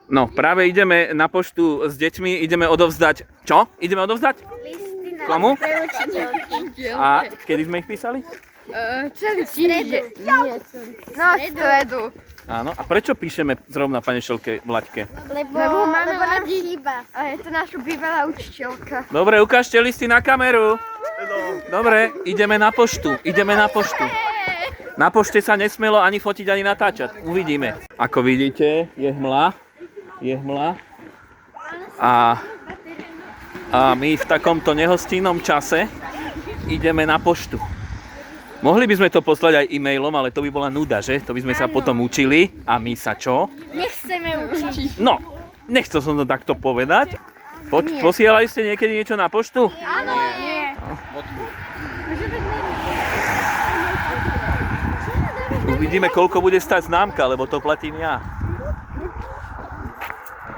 No, práve ideme na poštu s deťmi, ideme odovzdať... Čo? Ideme odovzdať? Listy na Komu? pre učiteľky. A kedy sme ich písali? Celý týždeň. No, stredu. Áno. A prečo píšeme zrovna pani Šelke Vlaďke? Lebo máme nám chýba. A je to naša bývalá učiteľka. Dobre, ukážte listy na kameru. Dobre, ideme na poštu. Ideme na poštu. Na pošte sa nesmelo ani fotiť, ani natáčať. Uvidíme. Ako vidíte, je hmla. Je hmla. A my v takomto nehostinnom čase ideme na poštu. Mohli by sme to poslať aj e-mailom, ale to by bola nuda, že? To by sme sa potom učili. A my sa čo? Nechceme učiť. No, nechcel som to takto povedať. Posielali ste niekedy niečo na poštu? Áno, nie. Uvidíme, koľko bude stáť známka, lebo to platím ja.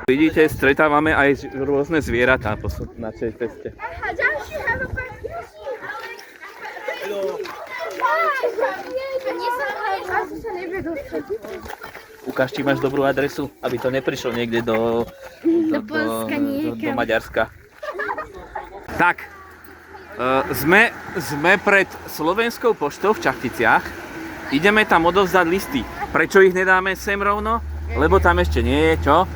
Vidíte, stretávame aj rôzne zvieratá na tej ceste. A ďalší have a Ukáž, či máš dobrú adresu, aby to neprišlo niekde do Maďarska. Tak, sme pred Slovenskou poštou v Čachticiach. Ideme tam odovzdať listy. Prečo ich nedáme sem rovno? Lebo tam ešte nie je, čo?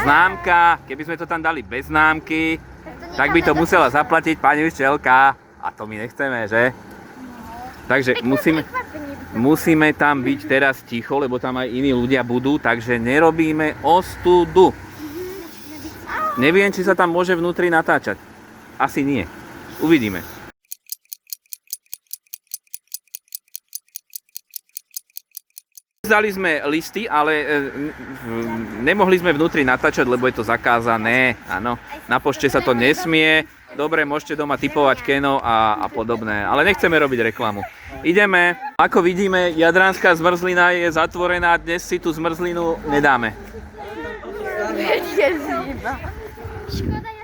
Známka. Keby sme to tam dali bez známky, tak by to musela zaplatiť pani učiteľka. A to my nechceme, že? Takže musíme tam byť teraz ticho, lebo tam aj iní ľudia budú, takže nerobíme ostudu. Neviem, či sa tam môže vnútri natáčať. Asi nie. Uvidíme. Zdali sme listy, ale nemohli sme vnútri natáčať, lebo je to zakázané. Áno, na pošte sa to nesmie. Dobre, môžete doma tipovať keno a podobné, ale nechceme robiť reklamu. Ideme. Ako vidíme, Jadranská zmrzlina je zatvorená, dnes si tú zmrzlinu nedáme. Škoda